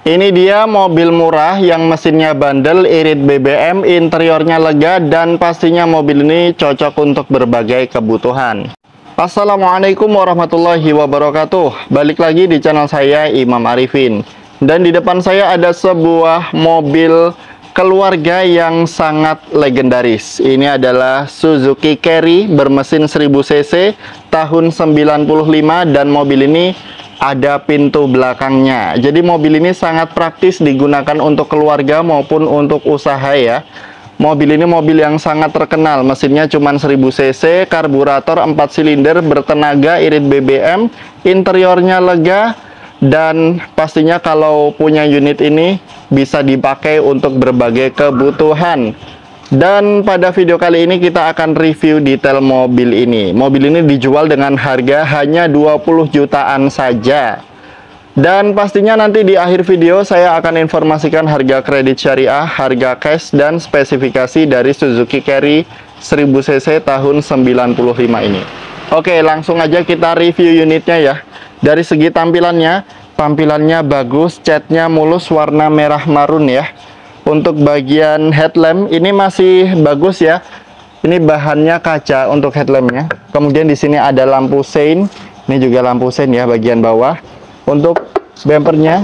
Ini dia mobil murah yang mesinnya bandel, irit BBM, interiornya lega, dan pastinya mobil ini cocok untuk berbagai kebutuhan. Assalamualaikum warahmatullahi wabarakatuh. Balik lagi di channel saya, Imam Arifin. Dan di depan saya ada sebuah mobil keluarga yang sangat legendaris. Ini adalah Suzuki Carry bermesin 1000 cc tahun 95, dan mobil ini ada pintu belakangnya. Jadi mobil ini sangat praktis digunakan untuk keluarga maupun untuk usaha ya. Mobil ini mobil yang sangat terkenal. Mesinnya cuma 1000 cc, karburator 4 silinder bertenaga, irit BBM, interiornya lega, dan pastinya kalau punya unit ini bisa dipakai untuk berbagai kebutuhan. Dan pada video kali ini kita akan review detail mobil ini. Mobil ini dijual dengan harga hanya 20 jutaan saja. Dan pastinya nanti di akhir video saya akan informasikan harga kredit syariah, harga cash, dan spesifikasi dari Suzuki Carry 1000 cc tahun 95 ini. Oke, langsung aja kita review unitnya ya. Dari segi tampilannya bagus, catnya mulus warna merah marun ya. Untuk bagian headlamp ini masih bagus ya. Ini bahannya kaca untuk headlampnya. Kemudian di sini ada lampu sein. Ini juga lampu sein ya bagian bawah. Untuk bumpernya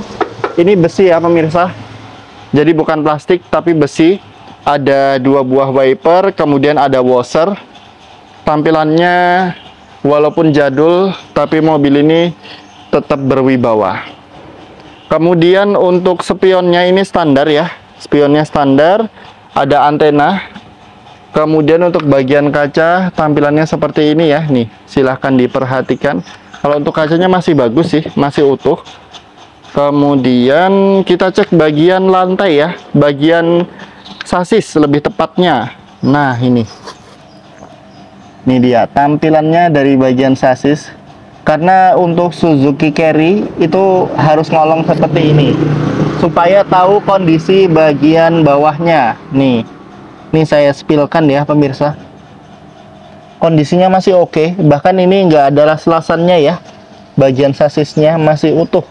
ini besi ya pemirsa. Jadi bukan plastik tapi besi. Ada 2 buah wiper, kemudian ada washer. Tampilannya walaupun jadul tapi mobil ini tetap berwibawa. Kemudian untuk spionnya ini standar ya. Spionnya standar, ada antena. Kemudian untuk bagian kaca tampilannya seperti ini ya. Nih, silahkan diperhatikan. Kalau untuk kacanya masih bagus sih, masih utuh. Kemudian kita cek bagian lantai ya, bagian sasis lebih tepatnya. Nah, ini dia tampilannya dari bagian sasis. Karena untuk Suzuki Carry itu harus ngolong seperti ini supaya tahu kondisi bagian bawahnya. Nih saya spillkan ya pemirsa. Kondisinya masih oke, bahkan ini nggak ada las-lasannya ya. Bagian sasisnya masih utuh.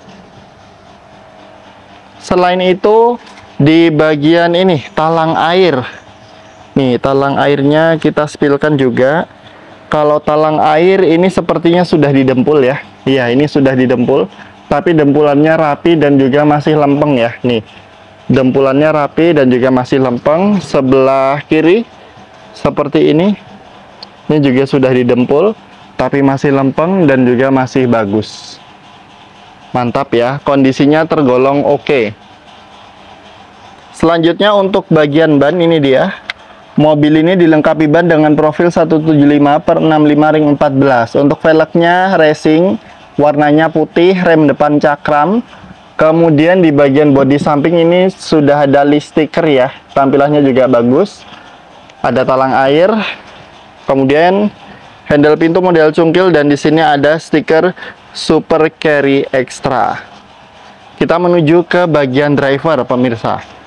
Selain itu di bagian ini talang air. Nih talang airnya kita spillkan juga. Kalau talang air ini sepertinya sudah didempul ya. Iya, ini sudah didempul. Tapi dempulannya rapi dan juga masih lempeng ya. Nih, dempulannya rapi dan juga masih lempeng. Sebelah kiri seperti ini. Ini juga sudah didempul, tapi masih lempeng dan juga masih bagus. Mantap ya, kondisinya tergolong oke. Selanjutnya untuk bagian ban ini dia. Mobil ini dilengkapi ban dengan profil 175/65 ring 14. Untuk velgnya racing, warnanya putih, rem depan cakram. Kemudian di bagian bodi samping ini sudah ada list stiker ya. Tampilannya juga bagus. Ada talang air. Kemudian handle pintu model cungkil, dan di sini ada stiker Super Carry Extra. Kita menuju ke bagian driver pemirsa.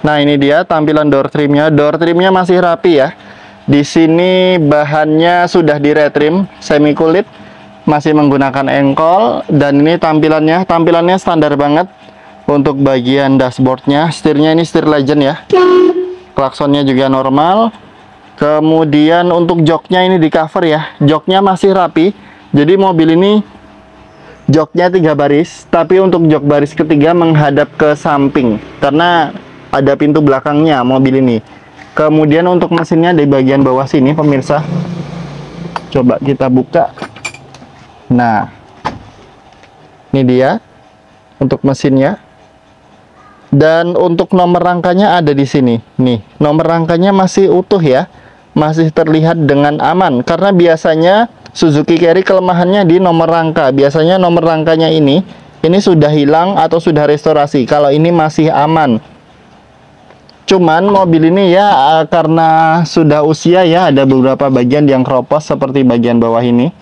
Nah, ini dia tampilan door trimnya. Door trimnya masih rapi ya. Di sini bahannya sudah di retrim semi kulit, masih menggunakan engkol, dan ini tampilannya standar banget. Untuk bagian dashboardnya, setirnya ini setir legend ya. Klaksonnya juga normal. Kemudian untuk joknya ini di cover ya. Joknya masih rapi. Jadi mobil ini joknya 3 baris, tapi untuk jok baris ketiga menghadap ke samping karena ada pintu belakangnya mobil ini. Kemudian untuk mesinnya di bagian bawah sini pemirsa. Coba kita buka. Nah, ini dia untuk mesinnya. Dan untuk nomor rangkanya ada di sini. Nih, nomor rangkanya masih utuh ya. Masih terlihat dengan aman. Karena biasanya Suzuki Carry kelemahannya di nomor rangka. Biasanya nomor rangkanya ini sudah hilang atau sudah restorasi. Kalau ini masih aman. Cuman mobil ini ya karena sudah usia ya, ada beberapa bagian yang keropos seperti bagian bawah ini.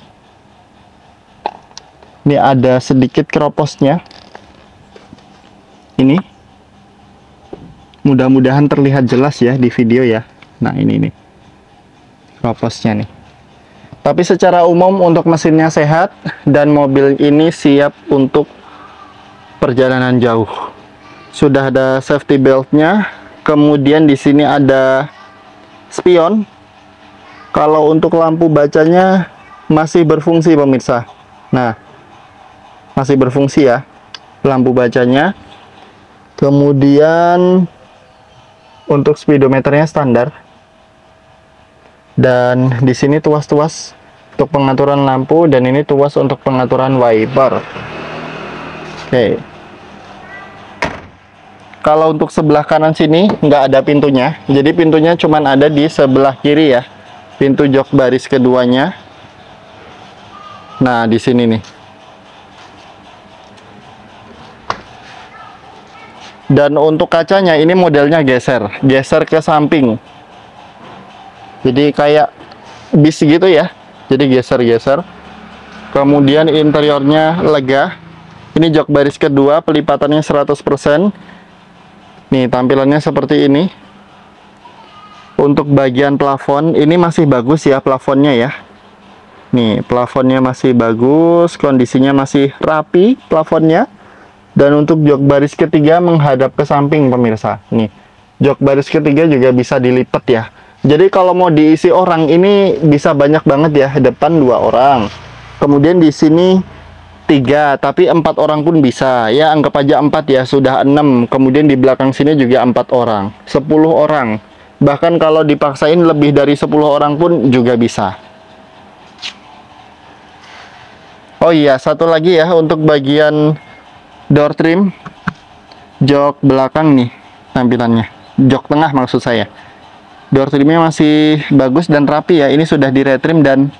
Ini ada sedikit keroposnya. Ini mudah-mudahan terlihat jelas ya di video ya. Nah, ini nih keroposnya nih. Tapi secara umum untuk mesinnya sehat dan mobil ini siap untuk perjalanan jauh. Sudah ada safety beltnya. Kemudian di sini ada spion. Kalau untuk lampu bacanya masih berfungsi pemirsa. Nah, masih berfungsi ya lampu bacanya. Kemudian untuk speedometernya standar. Dan di sini tuas-tuas untuk pengaturan lampu, dan ini tuas untuk pengaturan wiper. Oke. Kalau untuk sebelah kanan sini nggak ada pintunya, jadi pintunya cuman ada di sebelah kiri ya, pintu jok baris keduanya. Nah, di sini nih. Dan untuk kacanya ini modelnya geser ke samping. Jadi kayak bis gitu ya. Jadi geser-geser. Kemudian interiornya lega. Ini jok baris kedua, pelipatannya 100%. Nih, tampilannya seperti ini. Untuk bagian plafon, ini masih bagus ya plafonnya ya. Nih, plafonnya masih bagus, kondisinya masih rapi plafonnya. Dan untuk jok baris ketiga menghadap ke samping pemirsa. Nih, jok baris ketiga juga bisa dilipat ya. Jadi kalau mau diisi orang ini bisa banyak banget ya. Depan 2 orang. Kemudian di sini 3, tapi 4 orang pun bisa. Ya, anggap aja 4 ya, sudah 6. Kemudian di belakang sini juga 4 orang. 10 orang. Bahkan kalau dipaksain lebih dari 10 orang pun juga bisa. Oh iya, satu lagi ya untuk bagian door trim. Jok belakang nih tampilannya. Jok tengah maksud saya. Door trimnya masih bagus dan rapi ya. Ini sudah di retrim dan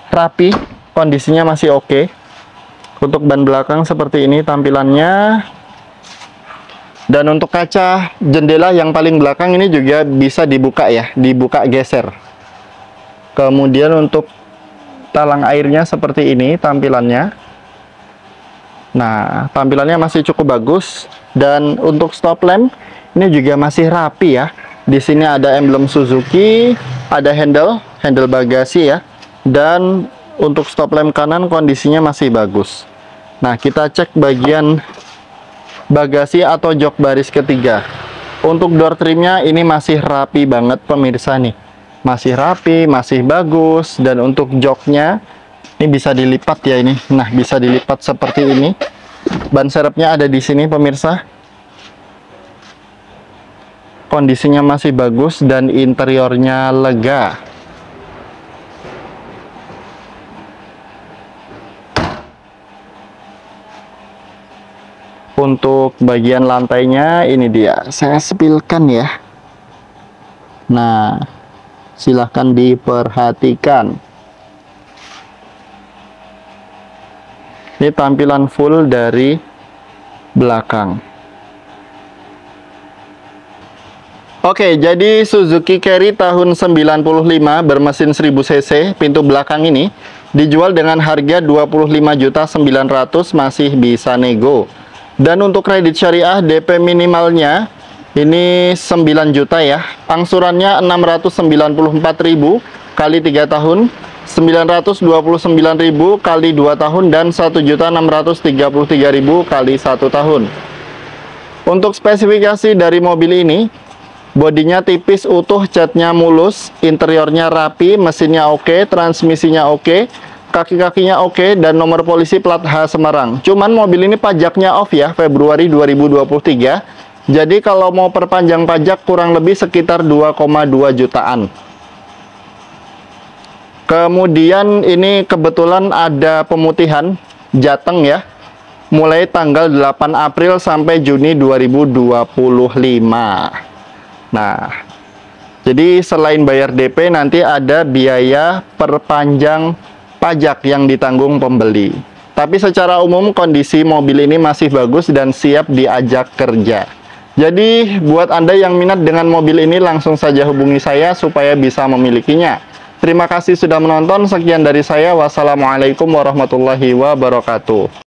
rapi. Kondisinya masih oke. Untuk ban belakang seperti ini tampilannya. Dan untuk kaca jendela yang paling belakang ini juga bisa dibuka ya. Dibuka geser. Kemudian untuk talang airnya seperti ini tampilannya. Nah, tampilannya masih cukup bagus. Dan untuk stop lamp ini juga masih rapi ya. Di sini ada emblem Suzuki, ada handle bagasi ya. Dan untuk stop lamp kanan kondisinya masih bagus. Nah, kita cek bagian bagasi atau jok baris ketiga. Untuk door trimnya ini masih rapi banget pemirsa nih. Masih rapi, masih bagus. Dan untuk joknya ini bisa dilipat ya ini. Nah, bisa dilipat seperti ini. Ban serepnya ada di sini pemirsa. Kondisinya masih bagus dan interiornya lega. Untuk bagian lantainya ini dia, saya sepilkan ya. Nah, silahkan diperhatikan. Ini tampilan full dari belakang. Oke, jadi Suzuki Carry tahun 95 bermesin 1000 cc, pintu belakang ini dijual dengan harga 25.900.000, masih bisa nego. Dan untuk kredit syariah DP minimalnya ini 9 juta ya. Angsurannya 694.000 kali 3 tahun, 929.000 kali 2 tahun, dan 1.633.000 kali 1 tahun. Untuk spesifikasi dari mobil ini, bodinya tipis, utuh, catnya mulus, interiornya rapi, mesinnya oke, transmisinya oke, kaki-kakinya oke, dan nomor polisi plat H Semarang. Cuman mobil ini pajaknya off ya, Februari 2023. Jadi kalau mau perpanjang pajak kurang lebih sekitar 2,2 jutaan. Kemudian ini kebetulan ada pemutihan Jateng ya, mulai tanggal 8 April sampai Juni 2025. Nah, jadi selain bayar DP nanti ada biaya perpanjang pajak yang ditanggung pembeli. Tapi secara umum kondisi mobil ini masih bagus dan siap diajak kerja. Jadi buat Anda yang minat dengan mobil ini langsung saja hubungi saya supaya bisa memilikinya. Terima kasih sudah menonton. Sekian dari saya. Wassalamualaikum warahmatullahi wabarakatuh.